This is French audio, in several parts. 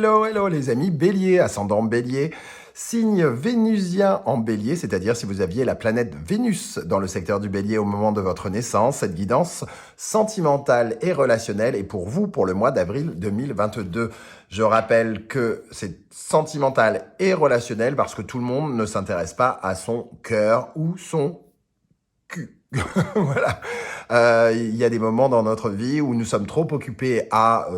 Hello, hello les amis, Bélier, ascendant Bélier, signe vénusien en Bélier, c'est-à-dire si vous aviez la planète Vénus dans le secteur du Bélier au moment de votre naissance, cette guidance sentimentale et relationnelle est pour vous pour le mois d'avril 2022. Je rappelle que c'est sentimental et relationnel parce que tout le monde ne s'intéresse pas à son cœur ou son cul. Voilà. Il y a des moments dans notre vie où nous sommes trop occupés à,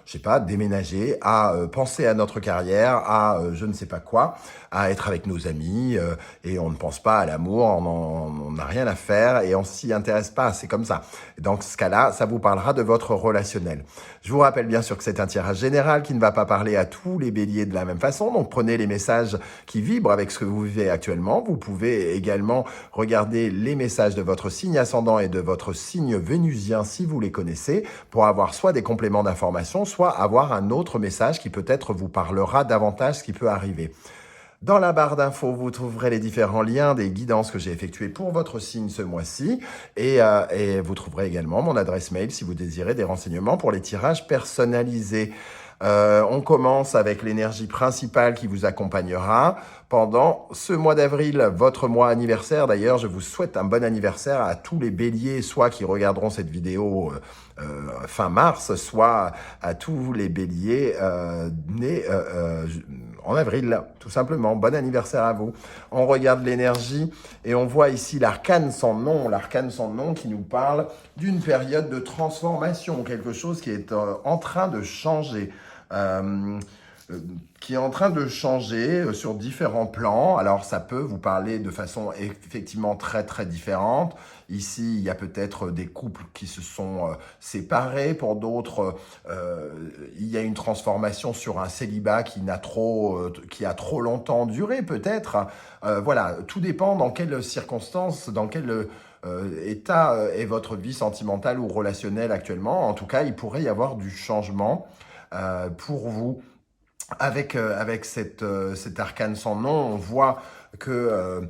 je sais pas, déménager, à penser à notre carrière, à je ne sais pas quoi, à être avec nos amis, et on ne pense pas à l'amour, on n'a rien à faire et on s'y intéresse pas. C'est comme ça. Dans ce cas-là, ça vous parlera de votre relationnel. Je vous rappelle bien sûr que c'est un tirage général qui ne va pas parler à tous les béliers de la même façon. Donc prenez les messages qui vibrent avec ce que vous vivez actuellement. Vous pouvez également regarder les messages de votre signe ascendant et de votre signe vénusien si vous les connaissez pour avoir soit des compléments d'information, soit avoir un autre message qui peut-être vous parlera davantage ce qui peut arriver. Dans la barre d'infos, vous trouverez les différents liens des guidances que j'ai effectuées pour votre signe ce mois-ci et vous trouverez également mon adresse mail si vous désirez des renseignements pour les tirages personnalisés. On commence avec l'énergie principale qui vous accompagnera pendant ce mois d'avril, votre mois anniversaire. D'ailleurs, je vous souhaite un bon anniversaire à tous les béliers, soit qui regarderont cette vidéo fin mars, soit à tous les béliers nés en avril, tout simplement. Bon anniversaire à vous. On regarde l'énergie et on voit ici l'arcane sans nom qui nous parle d'une période de transformation, quelque chose qui est en train de changer. Qui est en train de changer sur différents plans. Alors, ça peut vous parler de façon effectivement très, très différente. Ici, il y a peut-être des couples qui se sont séparés. Pour d'autres, il y a une transformation sur un célibat qui a trop longtemps duré, peut-être. Voilà, tout dépend dans quelles circonstances, dans quel état est votre vie sentimentale ou relationnelle actuellement. En tout cas, il pourrait y avoir du changement pour vous. Avec cet arcane sans nom, on voit que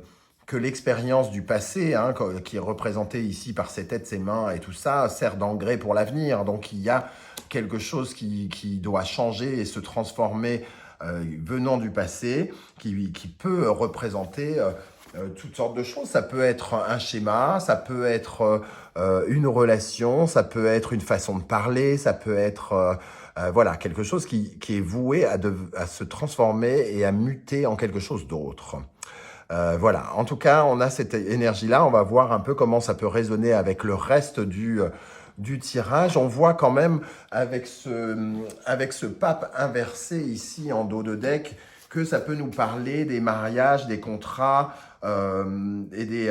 l'expérience du passé, hein, qui est représentée ici par ses têtes, ses mains et tout ça, sert d'engrais pour l'avenir. Donc il y a quelque chose qui doit changer et se transformer venant du passé, qui peut représenter toutes sortes de choses. Ça peut être un schéma, ça peut être une relation, ça peut être une façon de parler, ça peut être voilà, quelque chose qui est voué à se transformer et à muter en quelque chose d'autre. Voilà, en tout cas, on a cette énergie-là. On va voir un peu comment ça peut résonner avec le reste du tirage. On voit quand même avec ce pape inversé ici en dos de deck que ça peut nous parler des mariages, des contrats et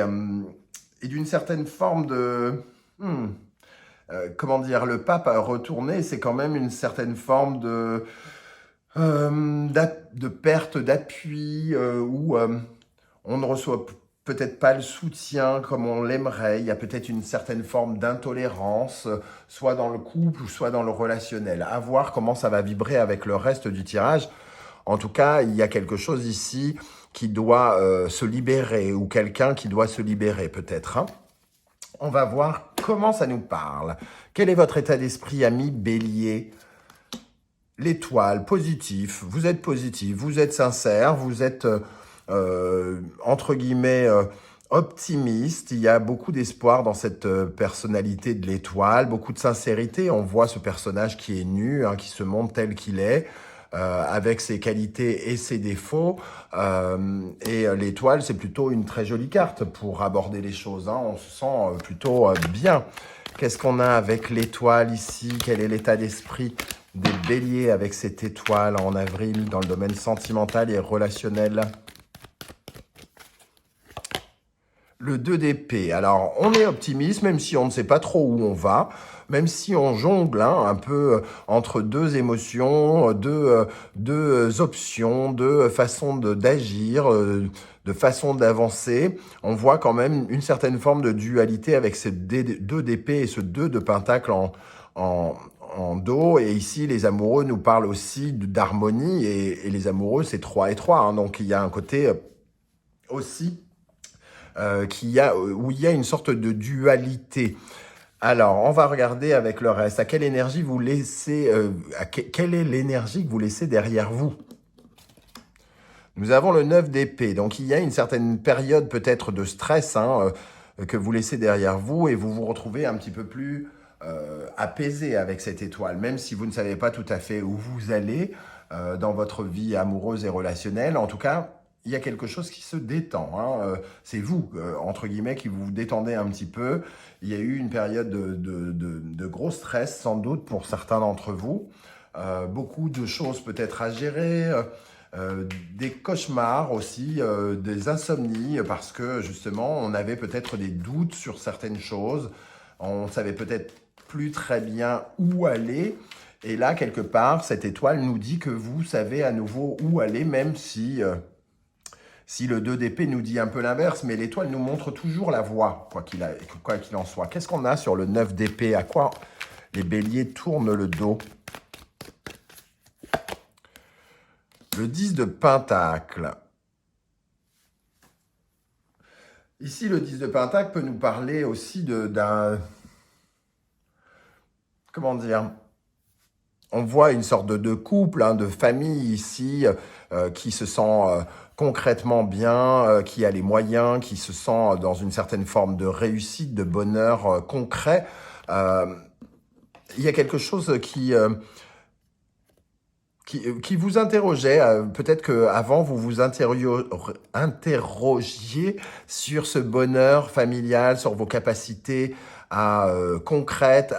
d'une certaine forme de... comment dire, le pape a retourné, c'est quand même une certaine forme de perte d'appui où on ne reçoit peut-être pas le soutien comme on l'aimerait. Il y a peut-être une certaine forme d'intolérance, soit dans le couple ou soit dans le relationnel. À voir comment ça va vibrer avec le reste du tirage. En tout cas, il y a quelque chose ici qui doit se libérer ou quelqu'un qui doit se libérer peut-être, hein. On va voir comment ça nous parle. Quel est votre état d'esprit, ami Bélier? L'étoile, positif, vous êtes sincère, vous êtes, entre guillemets, optimiste. Il y a beaucoup d'espoir dans cette personnalité de l'étoile, beaucoup de sincérité. On voit ce personnage qui est nu, hein, qui se montre tel qu'il est. Avec ses qualités et ses défauts. Et l'étoile, c'est plutôt une très jolie carte pour aborder les choses, hein. On se sent plutôt bien. Qu'est-ce qu'on a avec l'étoile ici? Quel est l'état d'esprit des béliers avec cette étoile en avril dans le domaine sentimental et relationnel? Le 2 d'épée. Alors, on est optimiste, même si on ne sait pas trop où on va, même si on jongle, hein, un peu entre deux émotions, deux options, deux façons d'agir, de façons d'avancer. On voit quand même une certaine forme de dualité avec ces 2 d'épée et ce 2 de pentacle en dos. Et ici, les amoureux nous parlent aussi d'harmonie. Et les amoureux, c'est 3 et 3. Hein, donc, il y a un côté aussi... où il y a une sorte de dualité. Alors, on va regarder avec le reste. À quelle énergie vous laissez, quelle est l'énergie que vous laissez derrière vous? Nous avons le 9 d'épée. Donc, il y a une certaine période peut-être de stress hein, que vous laissez derrière vous et vous vous retrouvez un petit peu plus apaisé avec cette étoile. Même si vous ne savez pas tout à fait où vous allez dans votre vie amoureuse et relationnelle, en tout cas, il y a quelque chose qui se détend. Hein. C'est vous, entre guillemets, qui vous détendez un petit peu. Il y a eu une période de gros stress, sans doute, pour certains d'entre vous. Beaucoup de choses peut-être à gérer, des cauchemars aussi, des insomnies, parce que justement, on avait peut-être des doutes sur certaines choses. On savait peut-être plus très bien où aller. Et là, quelque part, cette étoile nous dit que vous savez à nouveau où aller, même si le 2 d'épée nous dit un peu l'inverse, mais l'étoile nous montre toujours la voie, quoi qu'il en soit. Qu'est-ce qu'on a sur le 9 d'épée? À quoi les béliers tournent le dos? Le 10 de pentacle. Ici, le 10 de pentacle peut nous parler aussi d'un... Comment dire? On voit une sorte de couple, hein, de famille ici, qui se sent concrètement bien, qui a les moyens, qui se sent dans une certaine forme de réussite, de bonheur concret. Euh, il y a quelque chose qui vous interrogeait. Peut-être qu'avant, vous vous interrogiez sur ce bonheur familial, sur vos capacités concrètes,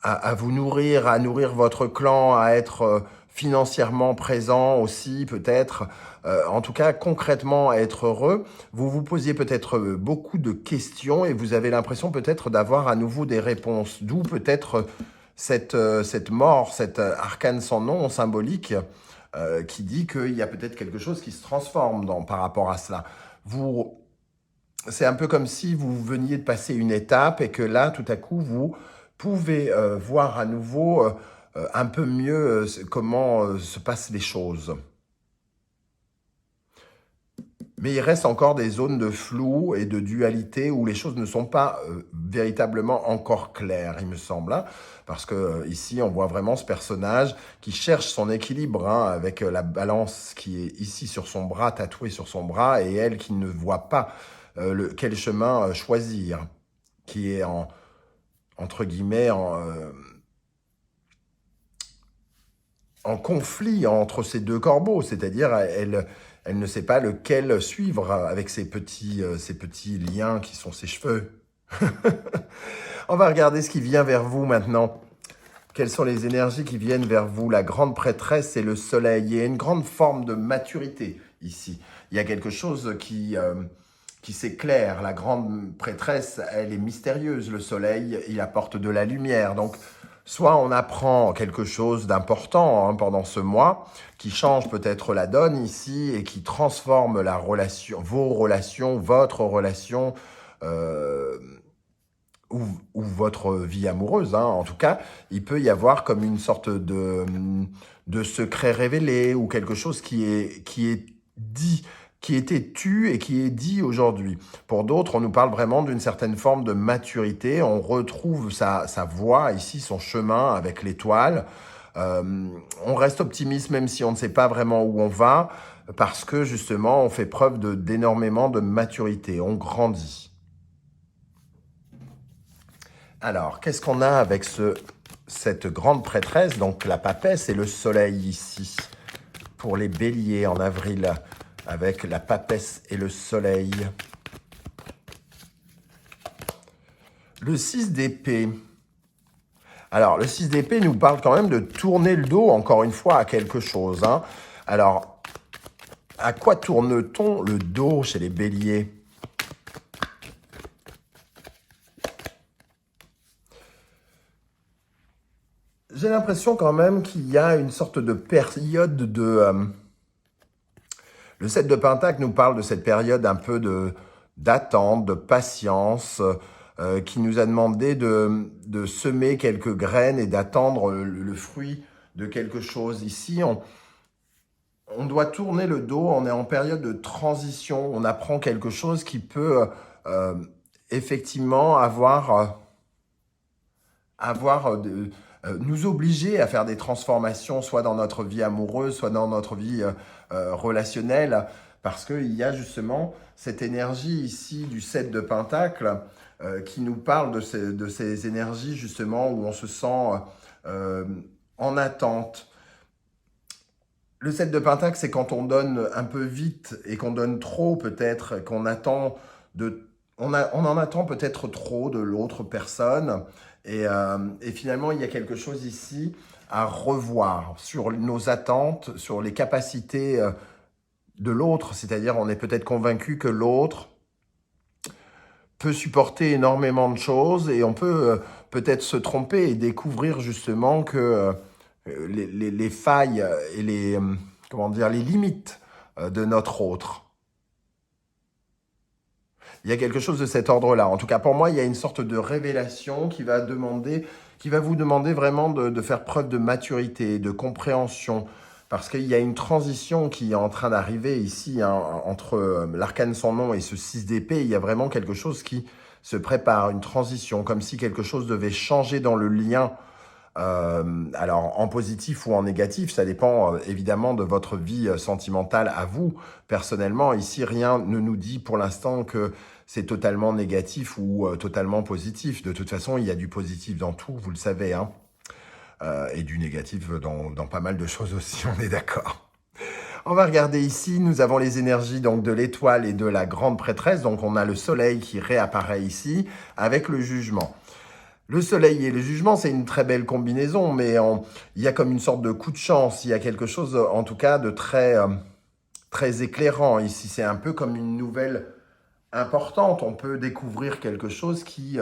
à vous nourrir, à nourrir votre clan, à être financièrement présent aussi, peut-être. En tout cas, concrètement, à être heureux. Vous vous posiez peut-être beaucoup de questions et vous avez l'impression peut-être d'avoir à nouveau des réponses. D'où peut-être cette mort, cet arcane sans nom symbolique qui dit qu'il y a peut-être quelque chose qui se transforme par rapport à cela. C'est un peu comme si vous veniez de passer une étape et que là, tout à coup, vous pouvez voir à nouveau un peu mieux comment se passent les choses. Mais il reste encore des zones de flou et de dualité où les choses ne sont pas véritablement encore claires, il me semble. Hein, parce que ici, on voit vraiment ce personnage qui cherche son équilibre hein, avec la balance qui est ici sur son bras, tatouée sur son bras, et elle qui ne voit pas quel chemin choisir, qui est entre guillemets en conflit entre ces deux corbeaux, c'est-à-dire elle ne sait pas lequel suivre avec ces petits liens qui sont ses cheveux. On va regarder ce qui vient vers vous maintenant. Quelles sont les énergies qui viennent vers vous? La grande prêtresse et le soleil. Il y a une grande forme de maturité ici. Il y a quelque chose qui s'éclaire. La grande prêtresse, elle est mystérieuse. Le soleil, il apporte de la lumière. Donc, soit on apprend quelque chose d'important hein, pendant ce mois, qui change peut-être la donne ici et qui transforme la relation, vos relations, votre relation ou votre vie amoureuse. Hein. En tout cas, il peut y avoir comme une sorte de secret révélé ou quelque chose qui est dit, qui était tu et qui est dit aujourd'hui. Pour d'autres, on nous parle vraiment d'une certaine forme de maturité. On retrouve sa voie ici, son chemin avec l'étoile. On reste optimiste même si on ne sait pas vraiment où on va, parce que justement, on fait preuve d'énormément de maturité. On grandit. Alors, qu'est-ce qu'on a avec cette grande prêtresse, donc la papesse et le soleil ici, pour les béliers en avril, avec la papesse et le soleil. Le 6 d'épée. Alors, le 6 d'épée nous parle quand même de tourner le dos, encore une fois, à quelque chose. Hein. Alors, à quoi tourne-t-on le dos chez les béliers ? J'ai l'impression quand même qu'il y a une sorte de période le 7 de Pentacle nous parle de cette période un peu d'attente, de patience, qui nous a demandé de semer quelques graines et d'attendre le fruit de quelque chose. Ici, on doit tourner le dos, on est en période de transition, on apprend quelque chose qui peut effectivement nous obliger à faire des transformations, soit dans notre vie amoureuse, soit dans notre vie relationnelle, parce qu'il y a justement cette énergie ici du 7 de Pentacle qui nous parle de ces énergies justement où on se sent euh, en attente. Le 7 de Pentacle, c'est quand on donne un peu vite et qu'on donne trop peut-être, qu'on attend on en attend peut-être trop de l'autre personne. Et finalement, il y a quelque chose ici à revoir sur nos attentes, sur les capacités de l'autre. C'est-à-dire, on est peut-être convaincu que l'autre peut supporter énormément de choses et on peut peut-être se tromper et découvrir justement que les failles et comment dire, les limites de notre autre. Il y a quelque chose de cet ordre-là. En tout cas, pour moi, il y a une sorte de révélation qui va vous demander vraiment de faire preuve de maturité, de compréhension, parce qu'il y a une transition qui est en train d'arriver ici, hein, entre l'arcane sans nom et ce 6 d'épée. Il y a vraiment quelque chose qui se prépare, une transition, comme si quelque chose devait changer dans le lien. Alors, en positif ou en négatif, ça dépend évidemment de votre vie sentimentale à vous. Personnellement, ici, rien ne nous dit pour l'instant que c'est totalement négatif ou totalement positif. De toute façon, il y a du positif dans tout, vous le savez, hein. Et du négatif dans pas mal de choses aussi, on est d'accord. On va regarder ici, nous avons les énergies donc de l'étoile et de la grande prêtresse. Donc, on a le soleil qui réapparaît ici avec le jugement. Le soleil et le jugement, c'est une très belle combinaison, mais il y a comme une sorte de coup de chance. Il y a quelque chose, en tout cas, de très éclairant ici. C'est un peu comme une nouvelle importante. On peut découvrir quelque chose qui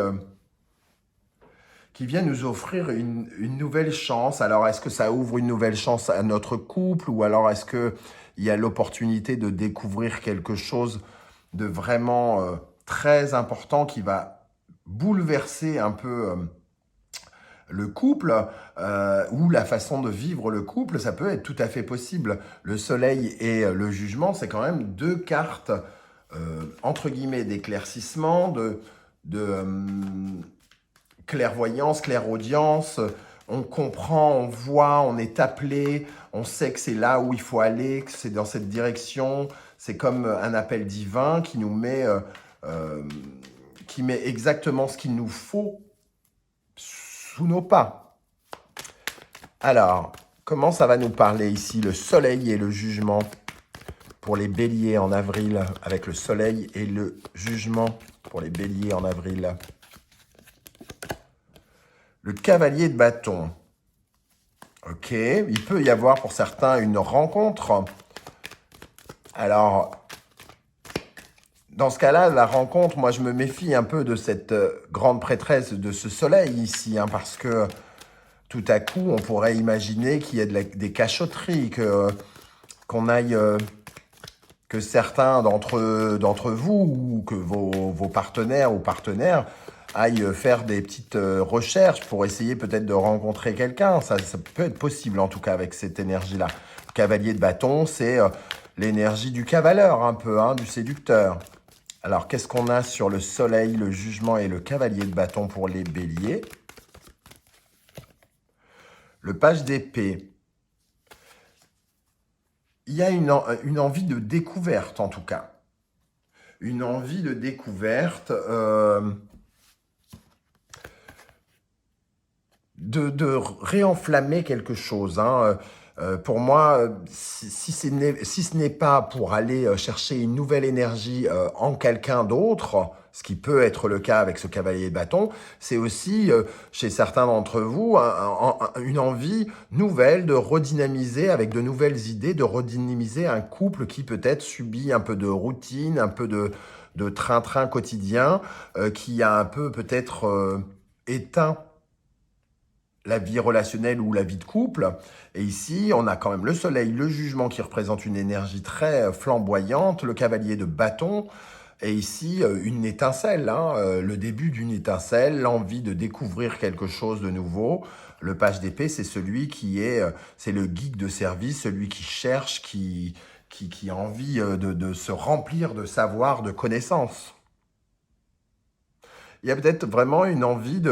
vient nous offrir une nouvelle chance. Alors, est-ce que ça ouvre une nouvelle chance à notre couple ou alors est-ce qu'il y a l'opportunité de découvrir quelque chose de vraiment très important qui va bouleverser un peu le couple ou la façon de vivre le couple? Ça peut être tout à fait possible. Le soleil et le jugement, c'est quand même deux cartes, entre guillemets, d'éclaircissement, de clairvoyance, clairaudience. On comprend, on voit, on est appelé, on sait que c'est là où il faut aller, que c'est dans cette direction. C'est comme un appel divin qui nous met... qui met exactement ce qu'il nous faut sous nos pas. Alors, comment ça va nous parler ici, le soleil et le jugement pour les béliers en avril, avec le soleil et le jugement pour les béliers en avril. Le cavalier de bâton. Ok, il peut y avoir pour certains une rencontre. Alors, dans ce cas-là, la rencontre, moi je me méfie un peu de cette grande prêtresse, de ce soleil ici, hein, parce que tout à coup, on pourrait imaginer qu'il y ait des cachotteries, qu'on aille, que certains d'entre vous ou que vos partenaires ou partenaires aillent faire des petites recherches pour essayer peut-être de rencontrer quelqu'un. Ça peut être possible en tout cas avec cette énergie-là. Le cavalier de bâton, c'est l'énergie du cavaleur un peu, hein, du séducteur. Alors, qu'est-ce qu'on a sur le soleil, le jugement et le cavalier de bâton pour les béliers? Le page d'épée. Il y a une envie de découverte, en tout cas. Une envie de découverte, de réenflammer quelque chose, hein. Pour moi, si ce n'est pas pour aller chercher une nouvelle énergie en quelqu'un d'autre, ce qui peut être le cas avec ce cavalier de bâton, c'est aussi, chez certains d'entre vous, une envie nouvelle de redynamiser, avec de nouvelles idées, de redynamiser un couple qui peut-être subit un peu de routine, un peu de train-train quotidien, qui a un peu peut-être éteint la vie relationnelle ou la vie de couple. Et ici, on a quand même le soleil, le jugement qui représente une énergie très flamboyante, le cavalier de bâton, et ici, une étincelle, hein, le début d'une étincelle, l'envie de découvrir quelque chose de nouveau. Le page d'épée, c'est celui c'est le geek de service, celui qui cherche, qui a envie de se remplir de savoir, de connaissances. il y a peut-être vraiment une envie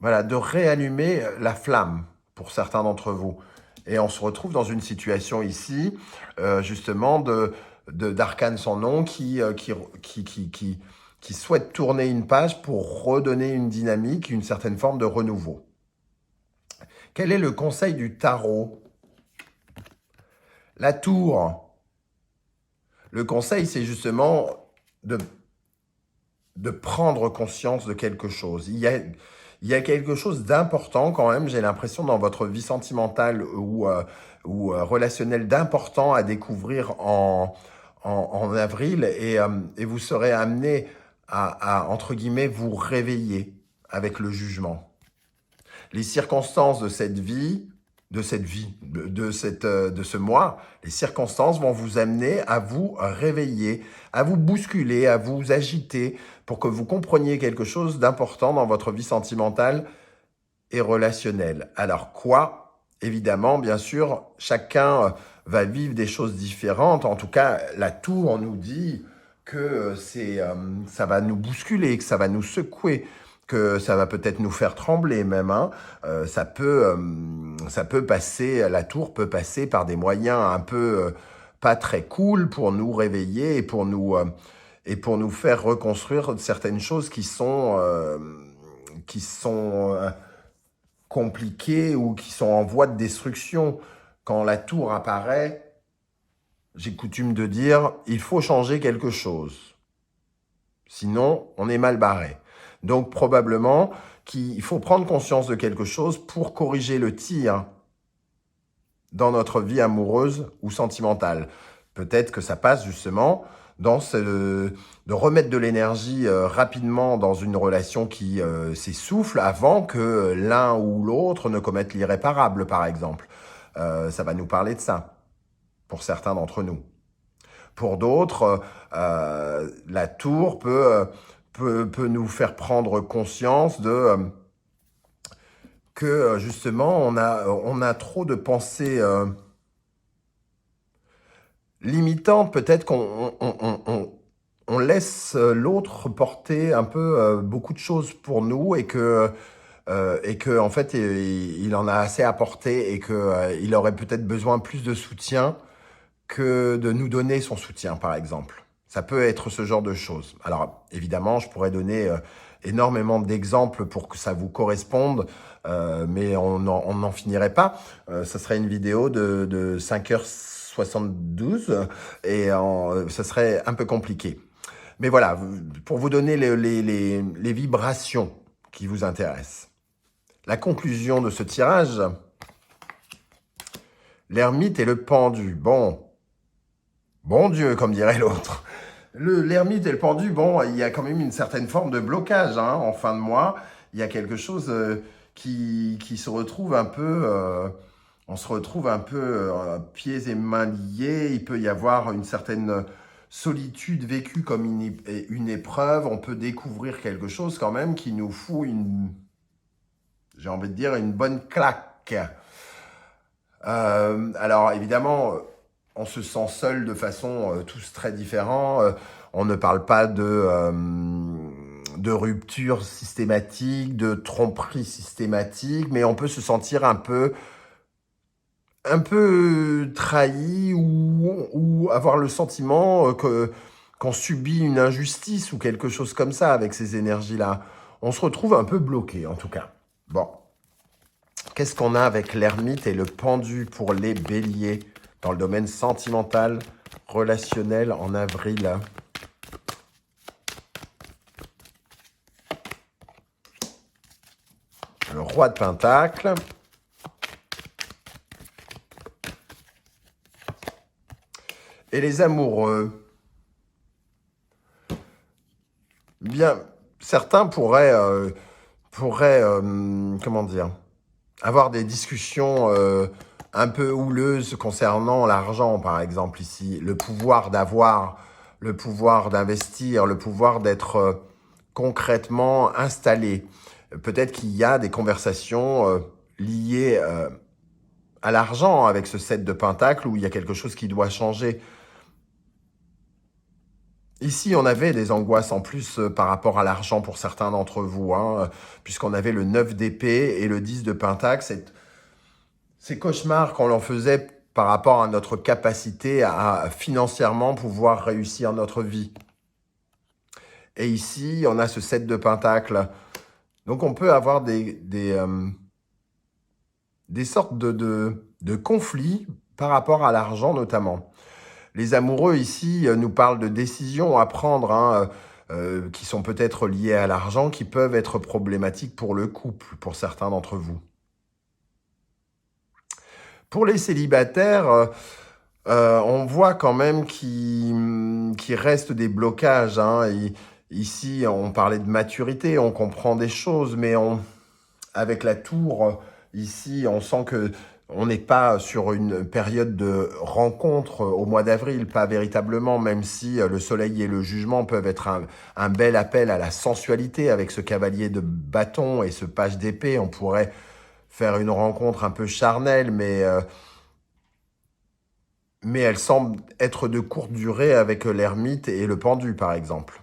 voilà, de réallumer la flamme pour certains d'entre vous. Et on se retrouve dans une situation ici, justement, d'Arcane sans nom qui souhaite tourner une page pour redonner une dynamique, une certaine forme de renouveau. Quel est le conseil du tarot? La tour. Le conseil, c'est justement de prendre conscience de quelque chose. Il y a quelque chose d'important quand même, j'ai l'impression, dans votre vie sentimentale ou relationnelle d'important à découvrir en avril et vous serez amené entre guillemets, vous réveiller avec le jugement. Les circonstances de cette vie, de ce mois, les circonstances vont vous amener à vous réveiller, à vous bousculer, à vous agiter pour que vous compreniez quelque chose d'important dans votre vie sentimentale et relationnelle. Alors quoi? Évidemment, bien sûr, chacun va vivre des choses différentes. En tout cas, la tour nous dit que ça va nous bousculer, que ça va nous secouer, que ça va peut-être nous faire trembler même. Hein. Ça peut passer, la tour peut passer par des moyens un peu pas très cool pour nous réveiller et pour nous faire reconstruire certaines choses qui sont compliquées ou qui sont en voie de destruction. Quand la tour apparaît, j'ai coutume de dire, il faut changer quelque chose. Sinon, on est mal barré. Donc, probablement qu'il faut prendre conscience de quelque chose pour corriger le tir dans notre vie amoureuse ou sentimentale. Peut-être que ça passe justement de remettre de l'énergie rapidement dans une relation qui s'essouffle avant que l'un ou l'autre ne commette l'irréparable, par exemple. Ça va nous parler de ça, pour certains d'entre nous. Pour d'autres, la tour peut nous faire prendre conscience que justement on a trop de pensées limitantes. Peut-être qu'on laisse l'autre porter un peu beaucoup de choses pour nous et que en fait il en a assez à porter et que il aurait peut-être besoin plus de soutien que de nous donner son soutien, par exemple. Ça peut être ce genre de choses. Alors, évidemment, je pourrais donner énormément d'exemples pour que ça vous corresponde, mais on n'en finirait pas. Ça serait une vidéo de 5h72 et ça serait un peu compliqué. Mais voilà, pour vous donner les vibrations qui vous intéressent. La conclusion de ce tirage, l'ermite et le pendu. Bon Dieu, comme dirait l'autre. L'ermite et le pendu, bon, il y a quand même une certaine forme de blocage hein, en fin de mois. Il y a quelque chose qui se retrouve un peu... on se retrouve un peu pieds et mains liés. Il peut y avoir une certaine solitude vécue comme une épreuve. On peut découvrir quelque chose quand même qui nous fout j'ai envie de dire, une bonne claque. Alors évidemment... on se sent seul de façon tous très différents. On ne parle pas de rupture systématique, de tromperie systématique, mais on peut se sentir un peu trahi ou avoir le sentiment qu'on subit une injustice ou quelque chose comme ça avec ces énergies-là. On se retrouve un peu bloqué en tout cas. Bon. Qu'est-ce qu'on a avec l'ermite et le pendu pour les béliers dans le domaine sentimental, relationnel en avril? Le roi de Pentacle. Et les amoureux. Bien, certains pourraient comment dire, avoir des discussions un peu houleuses concernant l'argent, par exemple, ici. Le pouvoir d'avoir, le pouvoir d'investir, le pouvoir d'être concrètement installé. Peut-être qu'il y a des conversations liées à l'argent avec ce 7 de Pentacle où il y a quelque chose qui doit changer. Ici, on avait des angoisses en plus par rapport à l'argent pour certains d'entre vous, hein, puisqu'on avait le 9 d'épée et le 10 de pentacle. Ces cauchemars qu'on en faisait par rapport à notre capacité à financièrement pouvoir réussir notre vie. Et ici, on a ce 7 de pentacle. Donc, on peut avoir des sortes de conflits par rapport à l'argent notamment. Les amoureux ici nous parlent de décisions à prendre hein, qui sont peut-être liées à l'argent, qui peuvent être problématiques pour le couple, pour certains d'entre vous. Pour les célibataires, on voit quand même qu'il reste des blocages. Hein. Ici, on parlait de maturité, on comprend des choses, mais avec la tour, ici, on sent que on n'est pas sur une période de rencontre au mois d'avril, pas véritablement, même si le soleil et le jugement peuvent être un bel appel à la sensualité avec ce cavalier de bâton et ce page d'épée. On pourrait faire une rencontre un peu charnelle, mais elle semble être de courte durée avec l'ermite et le pendu, par exemple.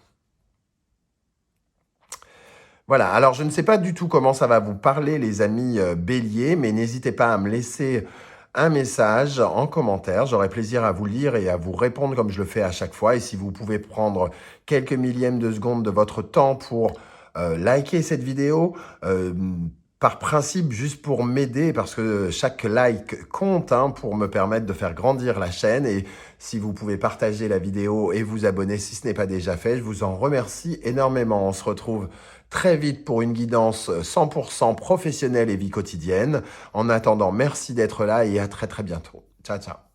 Voilà, alors je ne sais pas du tout comment ça va vous parler, les amis béliers, mais n'hésitez pas à me laisser un message en commentaire. J'aurai plaisir à vous lire et à vous répondre comme je le fais à chaque fois. Et si vous pouvez prendre quelques millièmes de seconde de votre temps pour liker cette vidéo, par principe, juste pour m'aider, parce que chaque like compte hein, pour me permettre de faire grandir la chaîne. Et si vous pouvez partager la vidéo et vous abonner si ce n'est pas déjà fait, je vous en remercie énormément. On se retrouve très vite pour une guidance 100% professionnelle et vie quotidienne. En attendant, merci d'être là et à très très bientôt. Ciao, ciao.